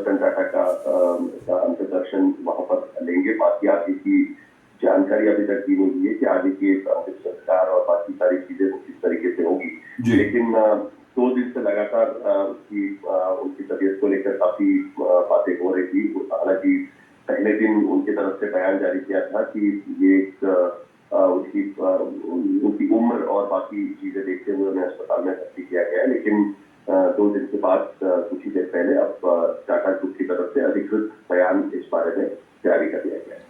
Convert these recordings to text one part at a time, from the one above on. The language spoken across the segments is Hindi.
रतन टाटा का अंतिम दर्शन वहां पर लेंगे। बाकी आगे की जानकारी अभी तक दी नहीं है कि आगे के अंतिम संस्कार और बाकी सारी चीजें किस तरीके से होगी, लेकिन 2 दिन से लगातार उनकी तबीयत को लेकर काफी बातें हो रही थी। हालांकि पहले दिन उनकी तरफ से बयान जारी किया था कि ये उनकी उम्र और बाकी चीजें देखते हुए उन्हें अस्पताल में भर्ती किया गया है, लेकिन 2 दिन के बाद कुछ ही देर पहले अब टाटा ग्रुप की तरफ से अधिकृत बयान इस बारे में जारी कर दिया गया है।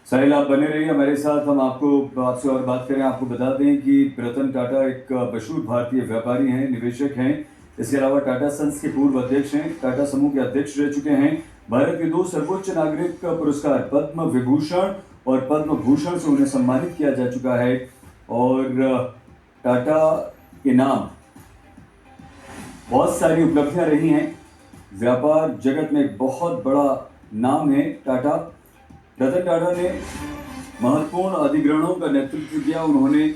साहिल, आप बने रहिए हमारे साथ, हम आपसे और बात करें। आपको बता दें कि रतन टाटा एक मशहूर भारतीय व्यापारी हैं, निवेशक हैं। इसके अलावा टाटा सन्स के पूर्व अध्यक्ष हैं, टाटा समूह के अध्यक्ष रह चुके हैं। भारत के 2 सर्वोच्च नागरिक पुरस्कार पद्म विभूषण और पद्म भूषण से उन्हें सम्मानित किया जा चुका है। और टाटा के नाम बहुत सारी उपलब्धियां रही हैं। व्यापार जगत में बहुत बड़ा नाम है टाटा। रतन टाटा ने महत्वपूर्ण अधिग्रहणों का नेतृत्व किया। उन्होंने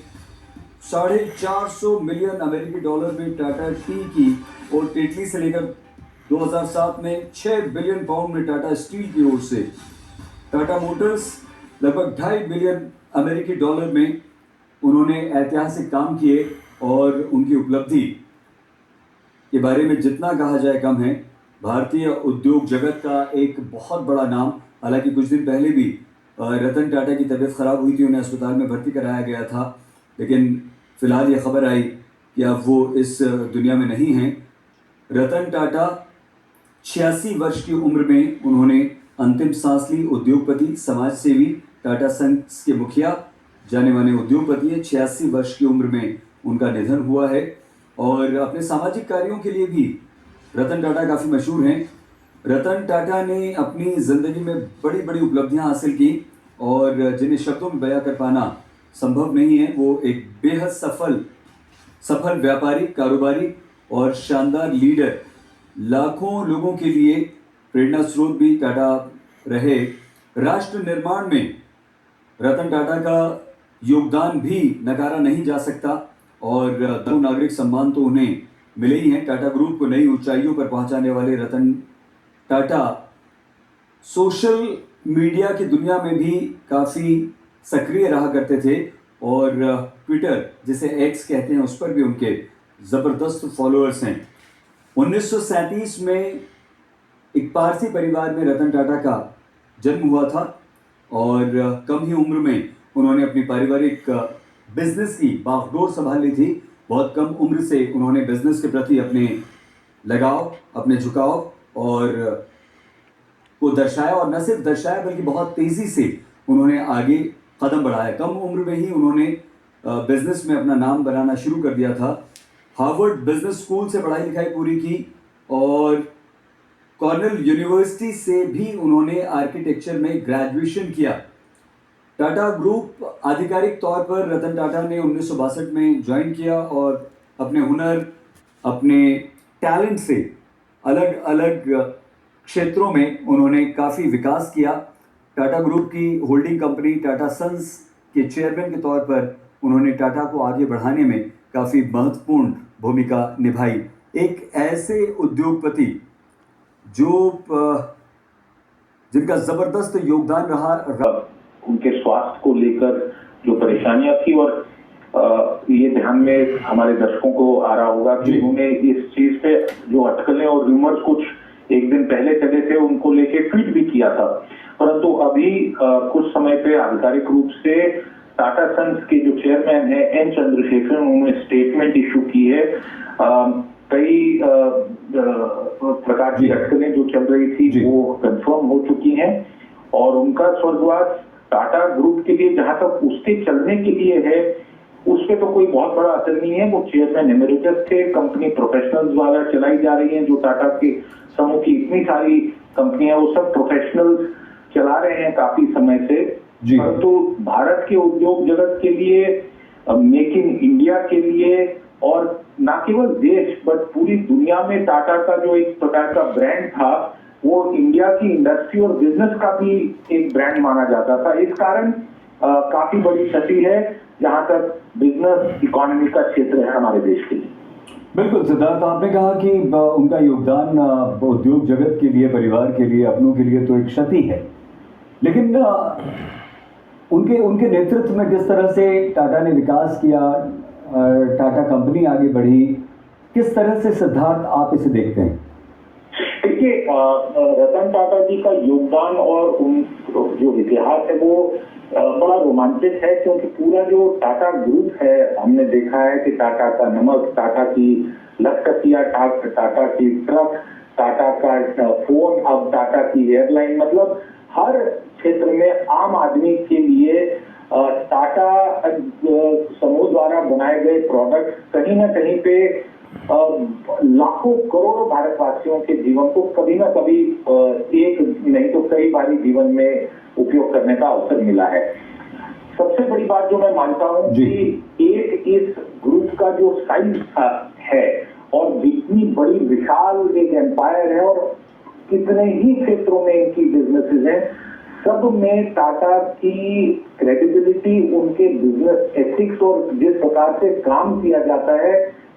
$450 मिलियन अमेरिकी डॉलर में टाटा टी की और टेटली से लेकर 2007 में 6 बिलियन पाउंड में टाटा स्टील की ओर से टाटा मोटर्स लगभग 2.5 बिलियन अमेरिकी डॉलर में उन्होंने ऐतिहासिक काम किए। और उनकी उपलब्धि के बारे में जितना कहा जाए कम है। भारतीय उद्योग जगत का एक बहुत बड़ा नाम। हालांकि कुछ दिन पहले भी रतन टाटा की तबीयत खराब हुई थी, उन्हें अस्पताल में भर्ती कराया गया था, लेकिन फिलहाल ये खबर आई कि अब वो इस दुनिया में नहीं हैं। रतन टाटा 86 वर्ष की उम्र में उन्होंने अंतिम सांस ली। उद्योगपति, समाजसेवी, टाटा सन्स के मुखिया, जाने माने उद्योगपति है। 86 वर्ष की उम्र में उनका निधन हुआ है। और अपने सामाजिक कार्यों के लिए भी रतन टाटा काफ़ी मशहूर हैं। रतन टाटा ने अपनी ज़िंदगी में बड़ी बड़ी उपलब्धियां हासिल की और जिन्हें शब्दों में बयां कर पाना संभव नहीं है। वो एक बेहद सफल व्यापारी, कारोबारी और शानदार लीडर, लाखों लोगों के लिए प्रेरणा स्रोत भी टाटा रहे। राष्ट्र निर्माण में रतन टाटा का योगदान भी नकारा नहीं जा सकता और 2 नागरिक सम्मान तो उन्हें मिले ही हैं। टाटा ग्रुप को नई ऊंचाइयों पर पहुंचाने वाले रतन टाटा सोशल मीडिया की दुनिया में भी काफ़ी सक्रिय रहा करते थे और ट्विटर, जिसे एक्स कहते हैं, उस पर भी उनके ज़बरदस्त फॉलोअर्स हैं। 1937 में एक पारसी परिवार में रतन टाटा का जन्म हुआ था और कम ही उम्र में उन्होंने अपनी पारिवारिक बिजनेस की बागडोर संभाल ली थी। बहुत कम उम्र से उन्होंने बिजनेस के प्रति अपने लगाव, अपने झुकाव और को दर्शाया, और न सिर्फ दर्शाया बल्कि बहुत तेज़ी से उन्होंने आगे कदम बढ़ाया। कम उम्र में ही उन्होंने बिजनेस में अपना नाम बनाना शुरू कर दिया था। हार्वर्ड बिजनेस स्कूल से पढ़ाई लिखाई पूरी की और कॉर्नेल यूनिवर्सिटी से भी उन्होंने आर्किटेक्चर में ग्रेजुएशन किया। टाटा ग्रुप आधिकारिक तौर पर रतन टाटा ने 1962 में ज्वाइन किया और अपने हुनर, अपने टैलेंट से अलग अलग क्षेत्रों में उन्होंने काफ़ी विकास किया। टाटा ग्रुप की होल्डिंग कंपनी टाटा सन्स के चेयरमैन के तौर पर उन्होंने टाटा को आगे बढ़ाने में काफ़ी महत्वपूर्ण भूमिका निभाई। एक ऐसे उद्योगपति जिनका ज़बरदस्त योगदान रहा। उनके स्वास्थ्य को लेकर जो परेशानियां थी, और ये ध्यान में हमारे दर्शकों को आ रहा होगा कि उन्होंने इस चीज पे जो अटकलें और रूमर्स कुछ एक दिन पहले चले थे, उनको लेके ट्वीट भी किया था। परंतु अभी कुछ समय पे आधिकारिक रूप से टाटा सन्स के जो चेयरमैन है एन चंद्रशेखर, उन्होंने स्टेटमेंट इशू की है। कई प्रकार की अटकलें जो चल रही थी वो कंफर्म हो चुकी हैं और उनका स्वर्गवास टाटा ग्रुप के लिए, जहां तक उसके चलने के लिए है, उस पे तो कोई बहुत बड़ा असर नहीं है। वो चेयरमैन एमेरिटस थे, कंपनी प्रोफेशनल्स द्वारा चलाई जा रही है। जो टाटा के समूह की इतनी सारी कंपनियां, वो सब प्रोफेशनल्स चला रहे हैं काफी समय से। परंतु भारत के उद्योग जगत के लिए, मेक इन इंडिया के लिए, और न केवल देश बट पूरी दुनिया में टाटा का जो एक प्रकार का ब्रांड था, वो इंडिया की इंडस्ट्री और बिजनेस का भी एक ब्रांड माना जाता था। इस कारण काफी बड़ी क्षति है जहां तक बिजनेस इकोनॉमी का क्षेत्र है हमारे देश के लिए। बिल्कुल सिद्धार्थ, आपने कहा कि उनका योगदान उद्योग जगत के लिए, परिवार के लिए, अपनों के लिए तो एक क्षति है, लेकिन उनके उनके नेतृत्व में जिस तरह से टाटा ने विकास किया, टाटा कंपनी आगे बढ़ी, किस तरह से सिद्धार्थ आप इसे देखते हैं? देखिए, रतन टाटा जी का योगदान और उन जो इतिहास है वो बड़ा रोमांचित है, क्योंकि पूरा जो टाटा ग्रुप है, हमने देखा है कि टाटा का नमक, टाटा की लखपतिया, टाटा की ट्रक, टाटा का फोन, अब टाटा की एयरलाइन, मतलब हर क्षेत्र में आम आदमी के लिए टाटा समूह द्वारा बनाए गए प्रोडक्ट कहीं ना कहीं पे लाखों करोड़ों भारतवासियों के जीवन को कभी ना कभी एक नहीं तो कई बारी जीवन में उपयोग करने का अवसर मिला है। सबसे बड़ी बात जो मैं मानता हूं कि एक इस ग्रुप का जो साइज है और जितनी बड़ी विशाल एक एम्पायर है और कितने ही क्षेत्रों में इनकी बिजनेसेस हैं, सब में टाटा की क्रेडिबिलिटी, उनके बिजनेस एथिक्स और जिस प्रकार से काम किया जाता है,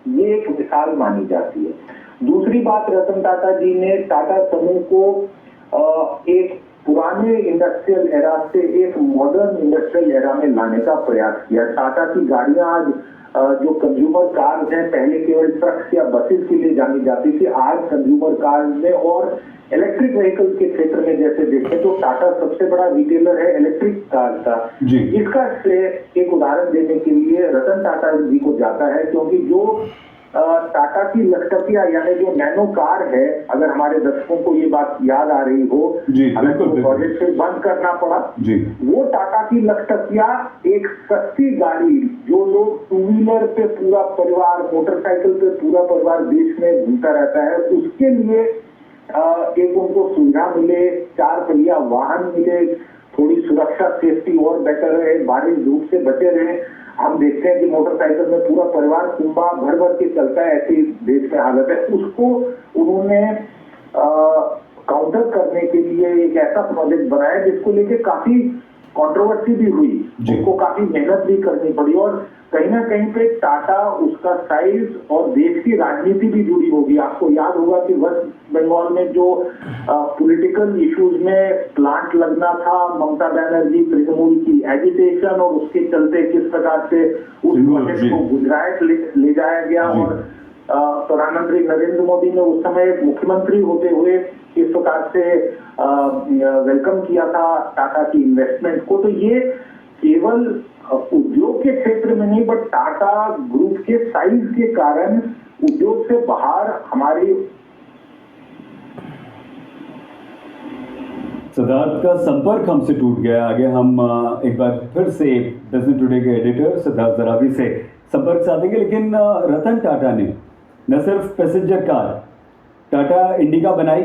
ये एक मिसाल मानी जाती है। दूसरी बात, रतन टाटा जी ने टाटा समूह को एक पुराने इंडस्ट्रियल एरा से एक मॉडर्न इंडस्ट्रियल एरा में लाने का प्रयास किया। टाटा की गाड़ियां आज जो कंज्यूमर कार्स हैं, पहले केवल ट्रक्स या बसेस के लिए जानी जाती थी, आज कंज्यूमर कार्स में और इलेक्ट्रिक व्हीकल्स के क्षेत्र में जैसे देखें तो टाटा सबसे बड़ा रिटेलर है इलेक्ट्रिक कार का। इसका श्रेय एक उदाहरण देने के लिए रतन टाटा जी को जाता है, क्योंकि जो टाटा की लखपतिया यानी जो नैनो कार है, अगर हमारे दर्शकों को ये बात याद आ रही हो, अगर प्रोजेक्ट से बंद करना पड़ा, वो टाटा की लखपतिया एक सस्ती गाड़ी जो लोग टू व्हीलर पे पूरा परिवार, मोटरसाइकिल पे पूरा परिवार देश में घूमता रहता है, उसके लिए एक उनको सुविधा मिले, 4 पहिया वाहन मिले, थोड़ी सुरक्षा सेफ्टी और बेटर रहे, बारिश धूप से बचे रहे। हम देखते हैं कि मोटरसाइकिल में पूरा परिवार कुंभा भर भर के चलता है, ऐसी देश में हालत है। उसको उन्होंने काउंटर करने के लिए एक ऐसा प्रोजेक्ट बनाया जिसको लेके काफी कंट्रोवर्सी भी हुई, उनको काफी मेहनत भी करनी पड़ी और कहीं ना कहीं पे टाटा, उसका साइज और देश की राजनीति भी जुड़ी होगी। आपको याद होगा कि वेस्ट बंगाल में जो पॉलिटिकल इश्यूज में प्लांट लगना था, ममता बनर्जी तृणमूल की एजिटेशन और उसके चलते किस प्रकार से उस प्रोजेक्ट को गुजरात ले जाया गया और प्रधानमंत्री नरेंद्र मोदी ने उस समय मुख्यमंत्री होते हुए इस प्रकार से वेलकम किया था टाटा की इन्वेस्टमेंट को। तो ये केवल उद्योग के क्षेत्र में नहीं, बट टाटा ग्रुप के साइज के कारण उद्योग से बाहर हमारी। सिद्धार्थ का संपर्क हमसे टूट गया। आगे हम एक बार फिर से बिजनेस टुडे के एडिटर सिद्धार्थ जरावी से संपर्क साधेंगे, लेकिन रतन टाटा ने न सिर्फ पैसेंजर कार टाटा इंडिका बनाई,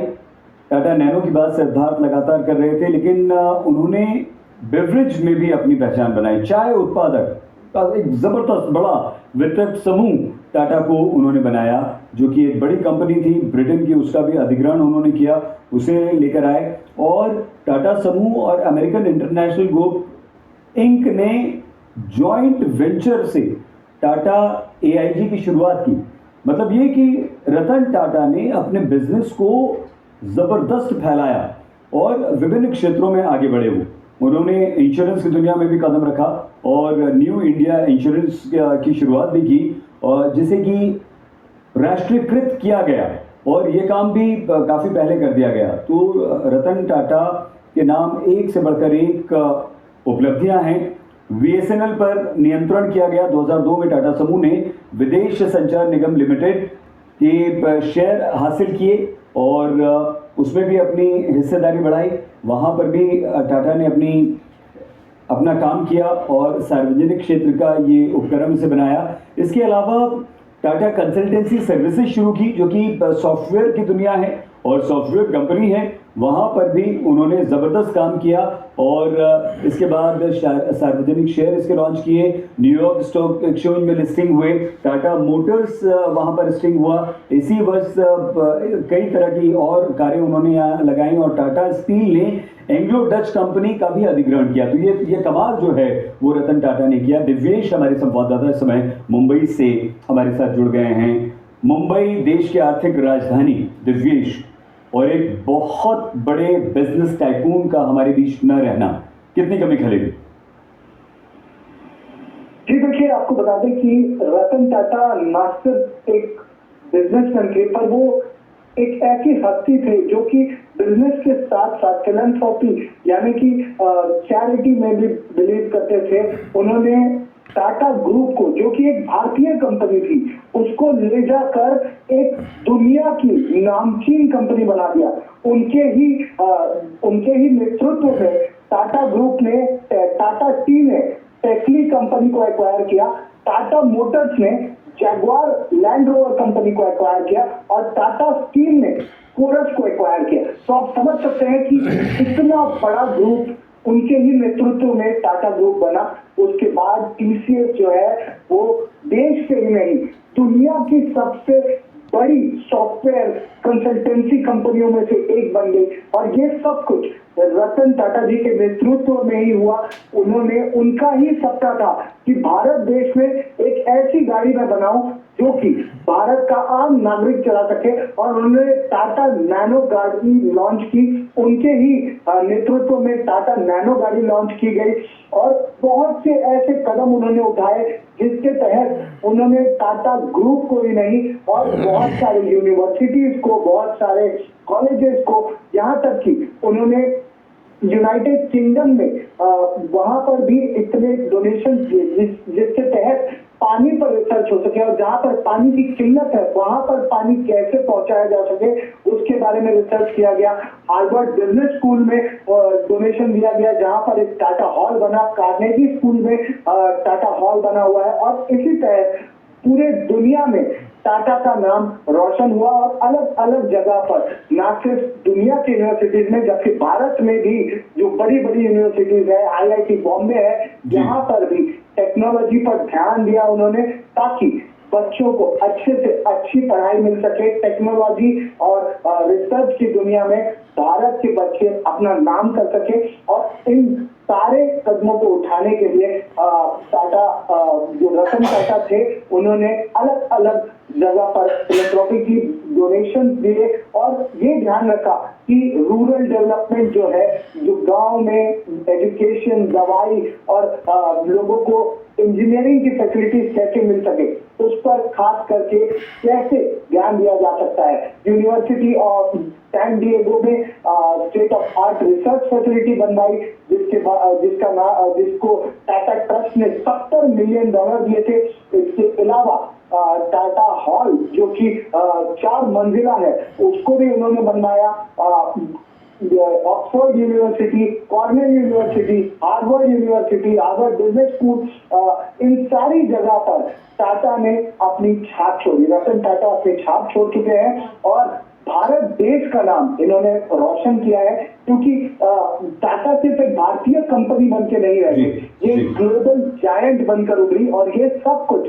टाटा नैनो की बात सिद्धार्थ लगातार कर रहे थे, लेकिन उन्होंने बेवरेज में भी अपनी पहचान बनाई। चाय उत्पादक का एक जबरदस्त बड़ा वितरक समूह टाटा को उन्होंने बनाया, जो कि एक बड़ी कंपनी थी ब्रिटेन की, उसका भी अधिग्रहण उन्होंने किया, उसे लेकर आए और टाटा समूह और अमेरिकन इंटरनेशनल ग्रुप इंक ने जॉइंट वेंचर से टाटा AIG की शुरुआत की। मतलब ये कि रतन टाटा ने अपने बिजनेस को जबरदस्त फैलाया और विभिन्न क्षेत्रों में आगे बढ़े। उन्होंने इंश्योरेंस की दुनिया में भी कदम रखा और न्यू इंडिया इंश्योरेंस की शुरुआत भी की, और जिसे कि राष्ट्रीयकृत किया गया और ये काम भी काफ़ी पहले कर दिया गया। तो रतन टाटा के नाम एक से बढ़कर एक उपलब्धियां हैं। BSNL पर नियंत्रण किया गया 2002 में। टाटा समूह ने विदेश संचार निगम लिमिटेड के शेयर हासिल किए और उसमें भी अपनी हिस्सेदारी बढ़ाई। वहाँ पर भी टाटा ने अपना काम किया और सार्वजनिक क्षेत्र का ये उपक्रम से बनाया। इसके अलावा टाटा कंसल्टेंसी सर्विसेज शुरू की, जो कि सॉफ्टवेयर की दुनिया है और सॉफ्टवेयर कंपनी है। वहाँ पर भी उन्होंने ज़बरदस्त काम किया और इसके बाद सार्वजनिक शेयर इसके लॉन्च किए, न्यूयॉर्क स्टॉक एक्सचेंज में लिस्टिंग हुए, टाटा मोटर्स वहाँ पर लिस्टिंग हुआ। इसी वर्ष कई तरह की और कारें उन्होंने यहाँ लगाई और टाटा स्टील ने एंग्लो डच कंपनी का भी अधिग्रहण किया। तो ये कमाल जो है वो रतन टाटा ने किया। दिव्येश हमारे संवाददाता इस समय मुंबई से हमारे साथ जुड़ गए हैं। मुंबई देश की आर्थिक राजधानी दिव्येश और एक बहुत बड़े बिजनेस टाइकून का हमारे बीच न रहना कितनी कमी खलेगी? जी देखिए, आपको बता दें कि रतन टाटा ना सिर्फ एक बिजनेसमैन थे, पर वो एक ऐसी हस्ती थे जो कि बिजनेस के साथ साथ फिलैंथ्रोपी यानी कि चैरिटी में भी बिलीव करते थे। उन्होंने टाटा ग्रुप को, जो कि एक भारतीय कंपनी थी, उसको ले जाकर एक दुनिया की नामचीन कंपनी बना दिया। उनके ही नेतृत्व में टाटा ग्रुप ने, टाटा टी ने टेस्ला कंपनी को एक्वायर किया, टाटा मोटर्स ने जैगुआर लैंड रोवर कंपनी को एक्वायर किया और टाटा स्टील ने कोरस को एक्वायर किया। तो आप समझ सकते हैं कि इतना बड़ा ग्रुप उनके ही नेतृत्व में टाटा ग्रुप बना। उसके बाद टीसीएस जो है वो देश के ही नहीं, दुनिया की सबसे बड़ी सॉफ्टवेयर कंसल्टेंसी कंपनियों में से एक बन गई। और ये सब कुछ रतन टाटा जी के नेतृत्व में ही हुआ। उनका ही सपना था कि भारत देश में एक ऐसी गाड़ी मैं बनाऊं जो कि भारत का आम नागरिक चला सके, और उन्होंने टाटा नैनो गाड़ी लॉन्च की। उनके ही नेतृत्व में टाटा नैनो गाड़ी लॉन्च की गई और बहुत से ऐसे कदम उन्होंने उठाए जिसके तहत उन्होंने टाटा ग्रुप को ही नहीं और बहुत सारे यूनिवर्सिटीज को, बहुत सारे कॉलेजेस को, यहाँ तक कि उन्होंने यूनाइटेड किंगडम में वहां पर भी इतने डोनेशन दिए जिसके तहत पानी पर रिसर्च हो सके, और जहां पर पानी की किल्लत है वहां पर पानी कैसे पहुंचाया जा सके उसके बारे में रिसर्च किया गया। हार्वर्ड बिजनेस स्कूल में डोनेशन दिया गया, जहां पर एक टाटा हॉल बना। कार्नेगी स्कूल में टाटा हॉल बना हुआ है। और इसी तरह पूरे दुनिया में टाटा का नाम रोशन हुआ और अलग अलग जगह पर, ना सिर्फ दुनिया की यूनिवर्सिटीज में, जबकि भारत में भी जो बड़ी बड़ी यूनिवर्सिटीज है, आईआईटी बॉम्बे है, यहाँ पर भी टेक्नोलॉजी पर ध्यान दिया उन्होंने ताकि बच्चों को अच्छे से अच्छी पढ़ाई मिल सके। टेक्नोलॉजी और रिसर्च की दुनिया में भारत के बच्चे अपना नाम कर सके। और इन सारे कदमों को उठाने के लिए टाटा, जो रतन टाटा थे, उन्होंने अलग अलग जगह पर फिलैंथ्रोपी की डोनेशन दिए और ये ध्यान रखा कि रूरल डेवलपमेंट जो है, जो गांव में एजुकेशन, दवाई और लोगों को इंजीनियरिंग की फैसिलिटीज कैसे मिल सके, उस पर खास करके कैसे ध्यान दिया जा सकता है। यूनिवर्सिटी ऑफ सैन डिएगो में state of art research facility बनवाई, जिसको टाटा ट्रस्ट ने $70 मिलियन दिए थे। इसके अलावा टाटा हॉल जो कि 4 मंजिला है, उसको भी उन्होंने बनवाया। Oxford university, Cornell university, Harvard university, Harvard business school, इन सारी जगह पर टाटा ने अपनी छाप छोड़ी। रतन टाटा अपनी छाप छोड़ चुके हैं और भारत देश का नाम इन्होंने रोशन किया है, क्योंकि टाटा सिर्फ एक भारतीय कंपनी बनके नहीं रही, ये ग्लोबल जायंट बनकर उभरी। और ये सब कुछ